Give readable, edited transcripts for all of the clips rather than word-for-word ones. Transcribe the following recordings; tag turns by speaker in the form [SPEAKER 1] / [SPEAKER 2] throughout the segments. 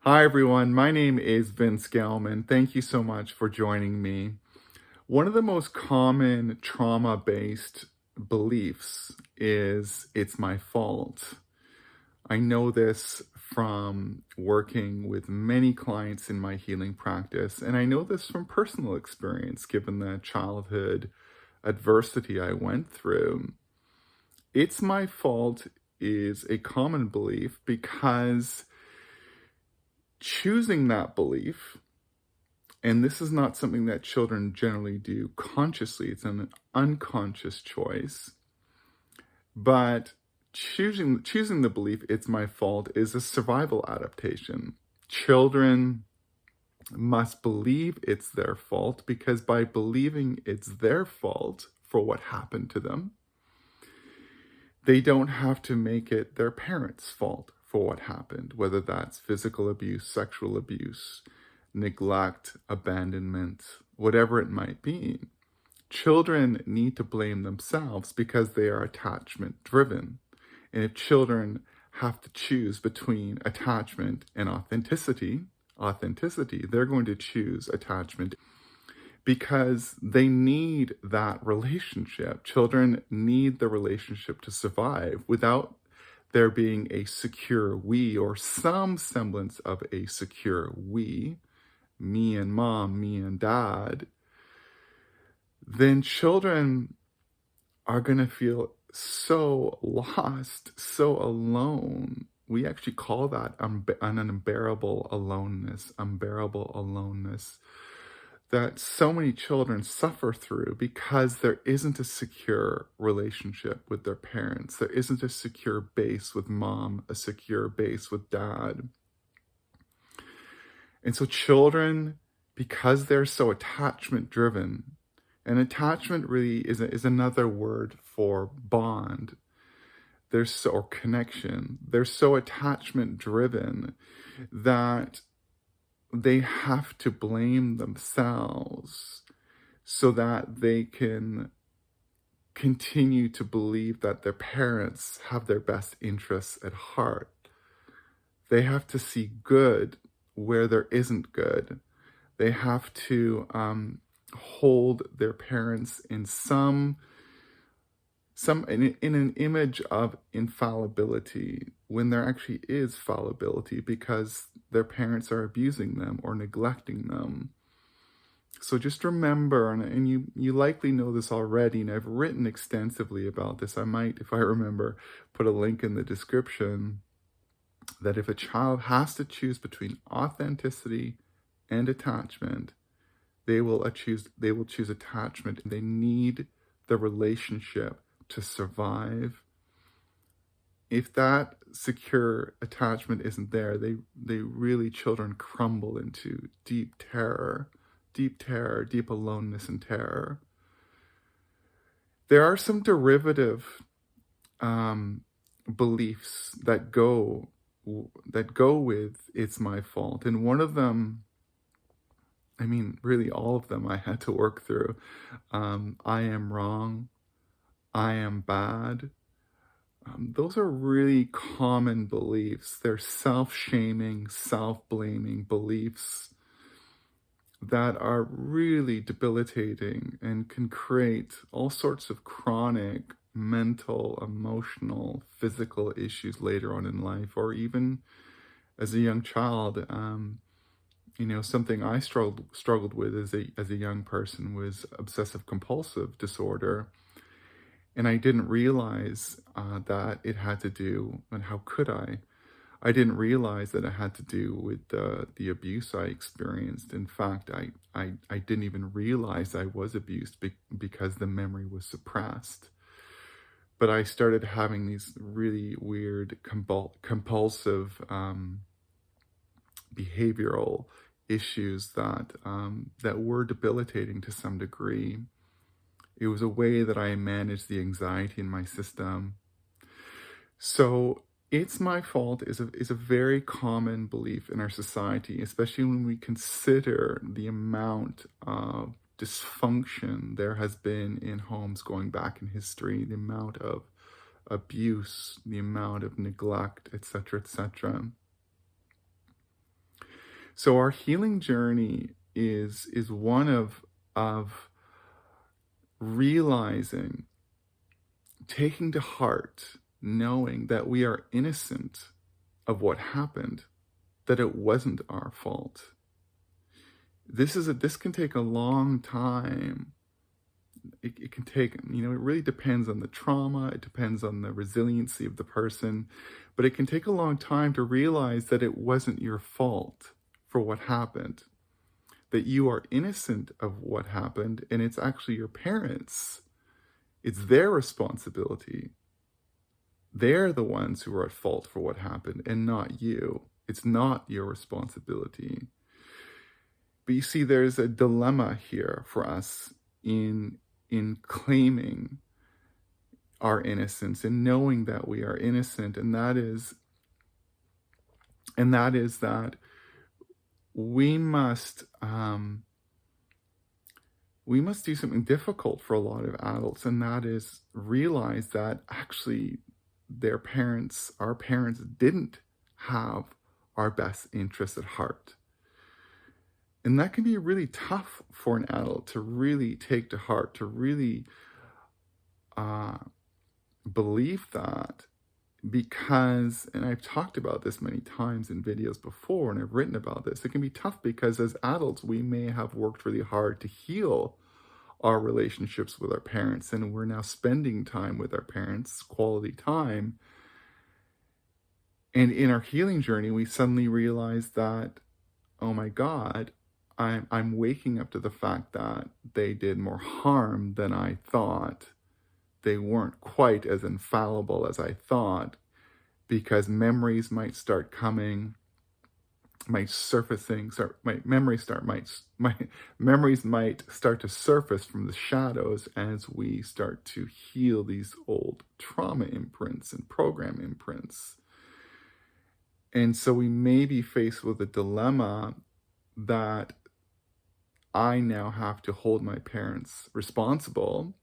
[SPEAKER 1] Hi, everyone. My name is Vince Gelman. Thank you so much for joining me. One of the most common trauma-based beliefs is it's my fault. I know this from working with many clients in my healing practice, and I know this from personal experience, given the childhood adversity I went through. It's my fault is a common belief because choosing that belief, and this is not something that children generally do consciously, it's an unconscious choice, but choosing the belief it's my fault is a survival adaptation. Children must believe it's their fault because by believing it's their fault for what happened to them, they don't have to make it their parents' fault for what happened, whether that's physical abuse, sexual abuse, neglect, abandonment, whatever it might be. Children need to blame themselves because they are attachment driven. And if children have to choose between attachment and authenticity, they're going to choose attachment because they need that relationship. Children need the relationship to survive. Without there being a secure we or some semblance of a secure we, me and mom, me and dad, then children are going to feel so lost, so alone. We actually call that an unbearable aloneness, that so many children suffer through because there isn't a secure relationship with their parents. There isn't a secure base with mom, a secure base with dad. And so children, because they're so attachment driven, and attachment really is another word for bond, or connection. They're so attachment driven that they have to blame themselves so that they can continue to believe that their parents have their best interests at heart. They have to see good where there isn't good. They have to hold their parents in in an image of infallibility when there actually is fallibility because their parents are abusing them or neglecting them. So just remember, and you likely know this already, and I've written extensively about this. I might, if I remember, put a link in the description, that if a child has to choose between authenticity and attachment, they will choose attachment. They need the relationship to survive. If that secure attachment isn't there, children crumble into deep terror, deep aloneness and terror. There are some derivative beliefs that go with it's my fault. And one of them, I mean, really all of them I had to work through. I am wrong. I am bad. Those are really common beliefs. They're self-shaming, self-blaming beliefs that are really debilitating and can create all sorts of chronic mental, emotional, physical issues later on in life, or even as a young child. Something I struggled with as a young person was obsessive compulsive disorder. And I didn't realize that it had to do, and how could I? I didn't realize that it had to do with the abuse I experienced. In fact, I didn't even realize I was abused because the memory was suppressed. But I started having these really weird compulsive behavioral issues that were debilitating to some degree. It was a way that I managed the anxiety in my system. So it's my fault is a very common belief in our society, especially when we consider the amount of dysfunction there has been in homes going back in history, the amount of abuse, the amount of neglect, etc., etc. So our healing journey is one of realizing, taking to heart, knowing that we are innocent of what happened, that it wasn't our fault. This can take a long time. It can take, it really depends on the trauma, it depends on the resiliency of the person, but it can take a long time to realize that it wasn't your fault for what happened, that you are innocent of what happened, and it's actually your parents. It's their responsibility. They're the ones who are at fault for what happened and not you. It's not your responsibility. But you see, there's a dilemma here for us in claiming our innocence and knowing that we are innocent, and that is that we must do something difficult for a lot of adults, and that is realize that actually our parents didn't have our best interests at heart. And that can be really tough for an adult to really take to heart, to really believe that, because, and I've talked about this many times in videos before, and I've written about this, it can be tough because as adults, we may have worked really hard to heal our relationships with our parents, and we're now spending time with our parents, quality time. And in our healing journey, we suddenly realize that, oh my God, I'm waking up to the fact that they did more harm than I thought. They weren't quite as infallible as I thought, because memories might start coming, might surfacing, my memories might start to surface from the shadows as we start to heal these old trauma imprints and program imprints. And so we may be faced with a dilemma that I now have to hold my parents responsible.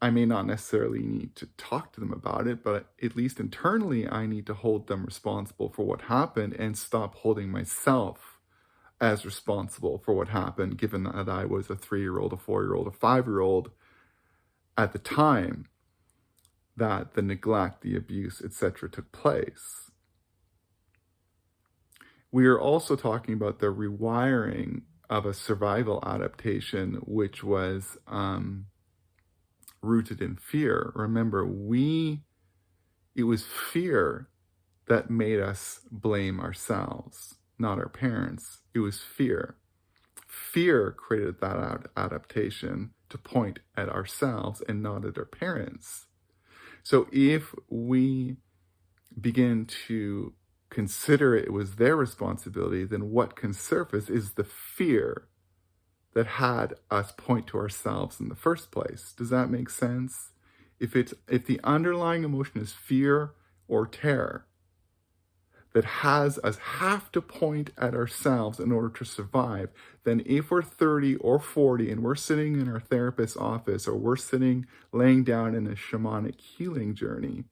[SPEAKER 1] I may not necessarily need to talk to them about it, but at least internally, I need to hold them responsible for what happened and stop holding myself as responsible for what happened, given that I was a 3-year-old, a 4-year-old, a 5-year-old at the time that the neglect, the abuse, etc. took place. We are also talking about the rewiring of a survival adaptation, which was rooted in fear. Remember, it was fear that made us blame ourselves, not our parents. It was fear. Fear created that adaptation to point at ourselves and not at our parents. So if we begin to consider it was their responsibility, then what can surface is the fear that had us point to ourselves in the first place. Does that make sense? If the underlying emotion is fear or terror that has us have to point at ourselves in order to survive, then if we're 30 or 40 and we're sitting in our therapist's office, or we're laying down in a shamanic healing journey,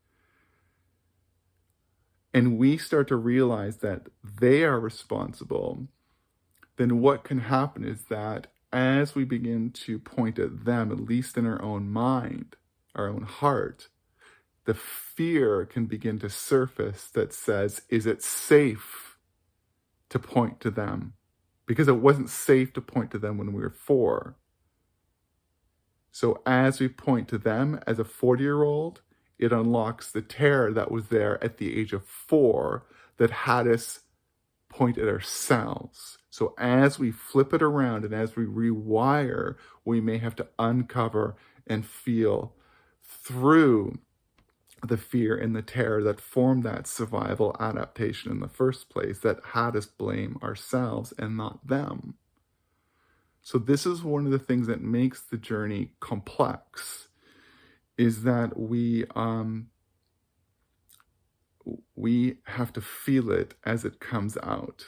[SPEAKER 1] and we start to realize that they are responsible, then what can happen is that as we begin to point at them, at least in our own mind, our own heart, the fear can begin to surface that says, is it safe to point to them? Because it wasn't safe to point to them when we were 4. So as we point to them as a 40-year-old, it unlocks the terror that was there at the age of 4 that had us point at ourselves. So as we flip it around and as we rewire, we may have to uncover and feel through the fear and the terror that formed that survival adaptation in the first place, that had us blame ourselves and not them. So this is one of the things that makes the journey complex, is that we have to feel it as it comes out.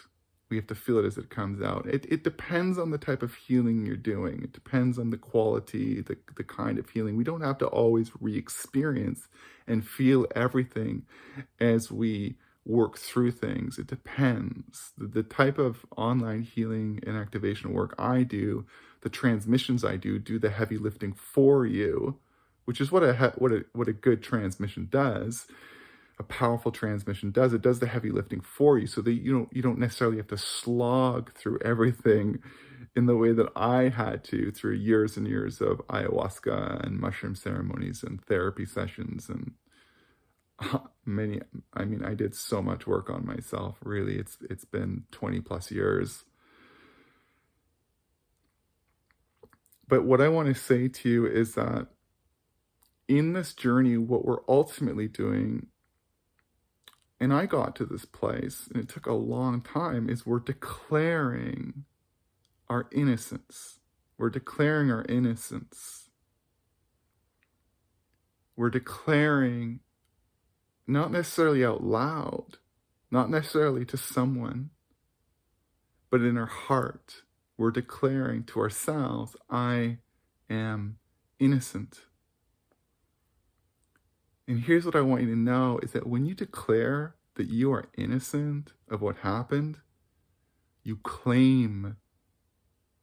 [SPEAKER 1] We have to feel it as it comes out. It depends on the type of healing you're doing. It depends on the quality, the kind of healing. We don't have to always re-experience and feel everything as we work through things. It depends. The type of online healing and activation work I do, the transmissions I do the heavy lifting for you, which is what a good transmission does. A powerful transmission does. It does the heavy lifting for you, so that you don't necessarily have to slog through everything in the way that I had to through years and years of ayahuasca and mushroom ceremonies and therapy sessions and I did so much work on myself. Really, it's been 20 plus years. But what I want to say to you is that in this journey, what we're ultimately doing, and I got to this place, and it took a long time, is we're declaring our innocence. We're declaring our innocence. We're declaring, not necessarily out loud, not necessarily to someone, but in our heart, we're declaring to ourselves, I am innocent. And here's what I want you to know, is that when you declare that you are innocent of what happened, you claim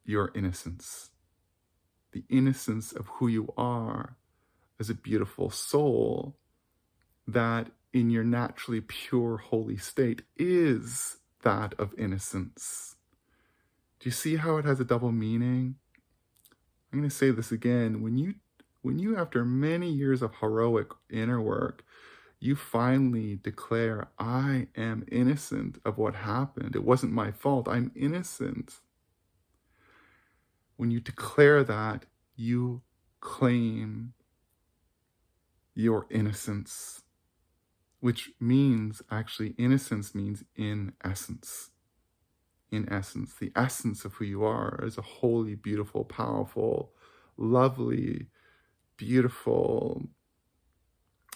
[SPEAKER 1] your innocence. The innocence of who you are as a beautiful soul that in your naturally pure, holy state is that of innocence. Do you see how it has a double meaning? I'm going to say this again. When you, after many years of heroic inner work, you finally declare, I am innocent of what happened. It wasn't my fault. I'm innocent. When you declare that, you claim your innocence, which means, actually, innocence means in essence. In essence, the essence of who you are is a holy, beautiful, powerful, lovely, beautiful,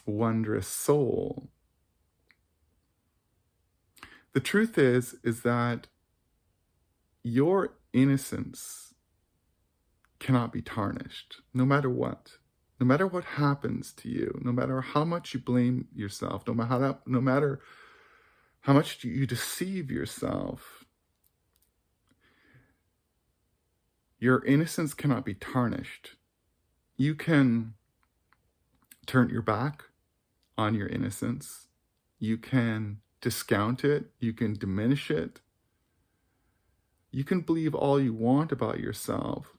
[SPEAKER 1] wondrous soul. The truth is that your innocence cannot be tarnished, no matter what. No matter what happens to you, no matter how much you blame yourself, no matter how much you deceive yourself, your innocence cannot be tarnished. You can turn your back on your innocence. You can discount it. You can diminish it. You can believe all you want about yourself,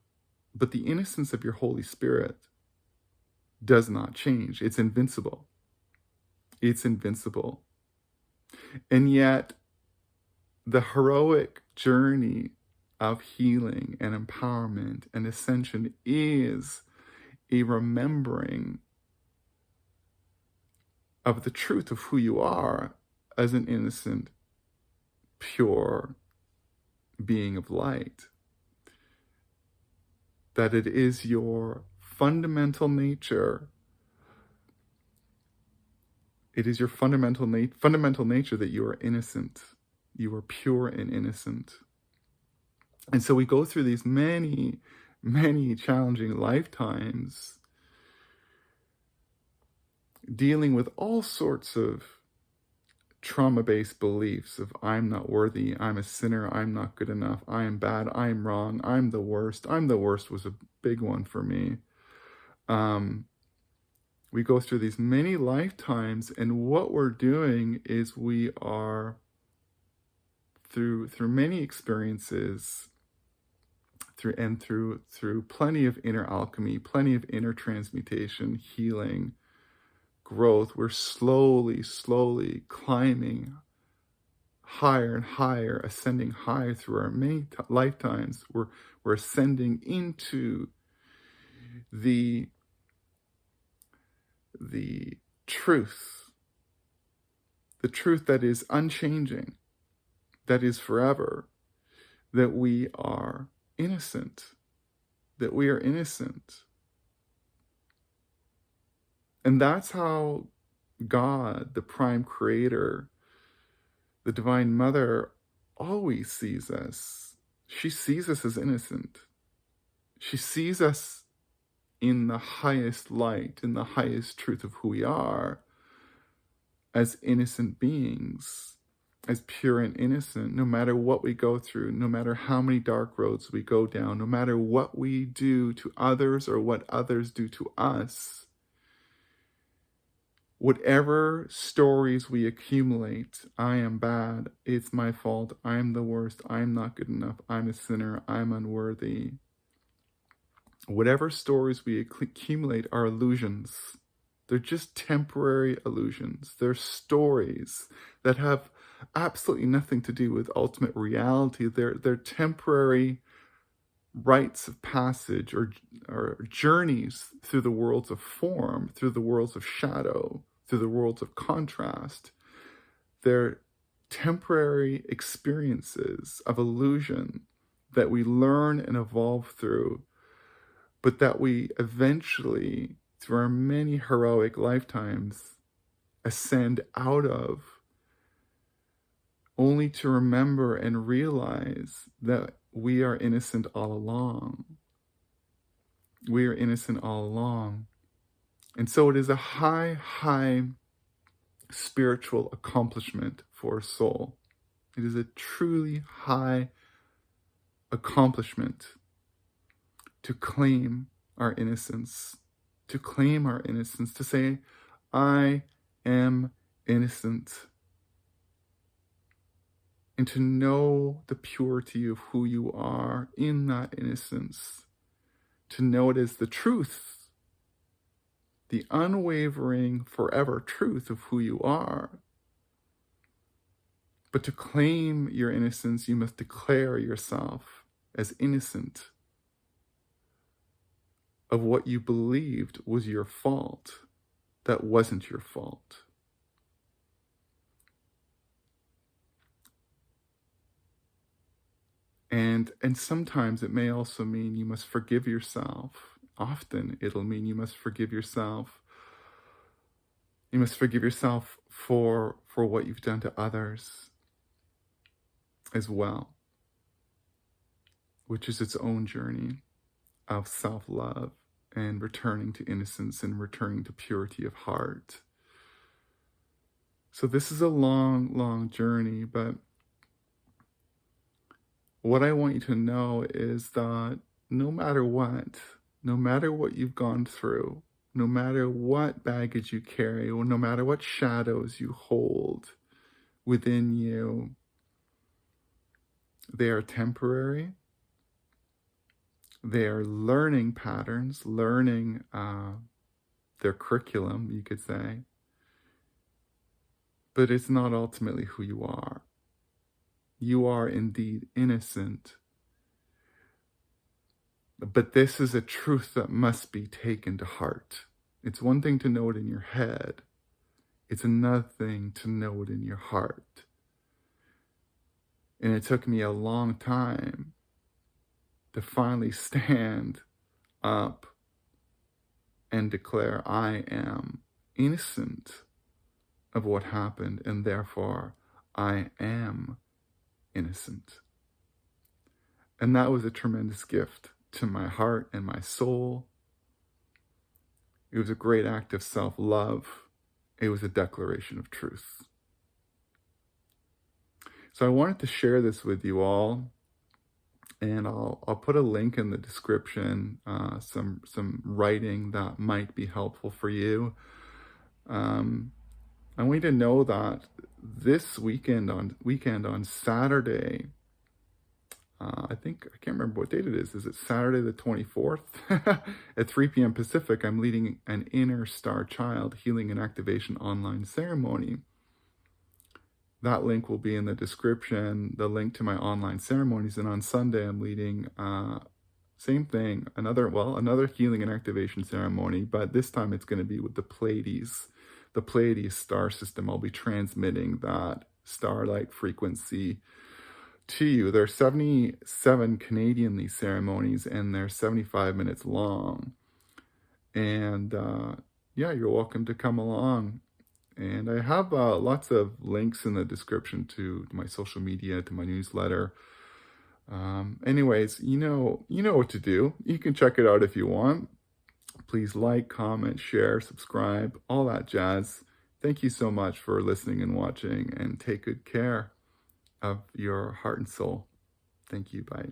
[SPEAKER 1] but the innocence of your Holy Spirit does not change. It's invincible. It's invincible. And yet, the heroic journey of healing and empowerment and ascension is a remembering of the truth of who you are as an innocent, pure being of light. That it is your fundamental nature. It is your fundamental nature that you are innocent. You are pure and innocent. And so we go through these many, many challenging lifetimes dealing with all sorts of trauma-based beliefs of I'm not worthy, I'm a sinner, I'm not good enough, I am bad, I'm wrong, I'm the worst. I'm the worst was a big one for me. We go through these many lifetimes, and what we're doing is we are, through many experiences, through plenty of inner alchemy, plenty of inner transmutation, healing, growth, we're slowly climbing higher and higher, ascending higher through our many lifetimes. We're ascending into the truth that is unchanging, that is forever, that we are innocent, that we are innocent. And that's how God, the prime creator, the divine mother, always sees us. She sees us as innocent. She sees us in the highest light, in the highest truth of who we are. as innocent beings, as pure and innocent, no matter what we go through, no matter how many dark roads we go down, no matter what we do to others or what others do to us. Whatever stories we accumulate, I am bad, it's my fault, I'm the worst, I'm not good enough, I'm a sinner, I'm unworthy. Whatever stories we accumulate are illusions. They're just temporary illusions. They're stories that have absolutely nothing to do with ultimate reality. They're temporary rites of passage or journeys through the worlds of form, through the worlds of shadow, through the worlds of contrast. They're temporary experiences of illusion that we learn and evolve through, but that we eventually, through our many heroic lifetimes, ascend out of, only to remember and realize that we are innocent all along. We are innocent all along. And so it is a high, high spiritual accomplishment for a soul. It is a truly high accomplishment to claim our innocence, to say, I am innocent, and to know the purity of who you are in that innocence, to know it as the truth, the unwavering, forever truth of who you are. But to claim your innocence, you must declare yourself as innocent of what you believed was your fault, that wasn't your fault. And sometimes it may also mean you must forgive yourself. Often it'll mean you must forgive yourself. You must forgive yourself for what you've done to others as well, which is its own journey of self-love and returning to innocence and returning to purity of heart. So this is a long, long journey, but what I want you to know is that no matter what you've gone through, no matter what baggage you carry, or no matter what shadows you hold within you, they are temporary. They are learning patterns, learning their curriculum, you could say. But it's not ultimately who you are. You are indeed innocent. But this is a truth that must be taken to heart. It's one thing to know it in your head. It's another thing to know it in your heart. And it took me a long time to finally stand up and declare I am innocent of what happened, and therefore I am innocent. And that was a tremendous gift to my heart and my soul. It was a great act of self-love. It was a declaration of truth. So I wanted to share this with you all, and I'll put a link in the description, some writing that might be helpful for you. I want you to know that this weekend on Saturday, I can't remember what date it is. Is it Saturday the 24th? At 3 p.m. Pacific, I'm leading an Inner Star Child Healing and Activation online ceremony. That link will be in the description, the link to my online ceremonies. And on Sunday, I'm leading, same thing, another healing and activation ceremony, but this time it's going to be with the Pleiades star system. I'll be transmitting that star-like frequency to you. There are 77 Canadian these ceremonies, and they're 75 minutes long. And yeah, you're welcome to come along. And I have lots of links in the description to my social media, to my newsletter. Anyways, you know what to do. You can check it out if you want. Please like, comment, share, subscribe, all that jazz. Thank you so much for listening and watching, and take good care of your heart and soul. Thank you. Bye.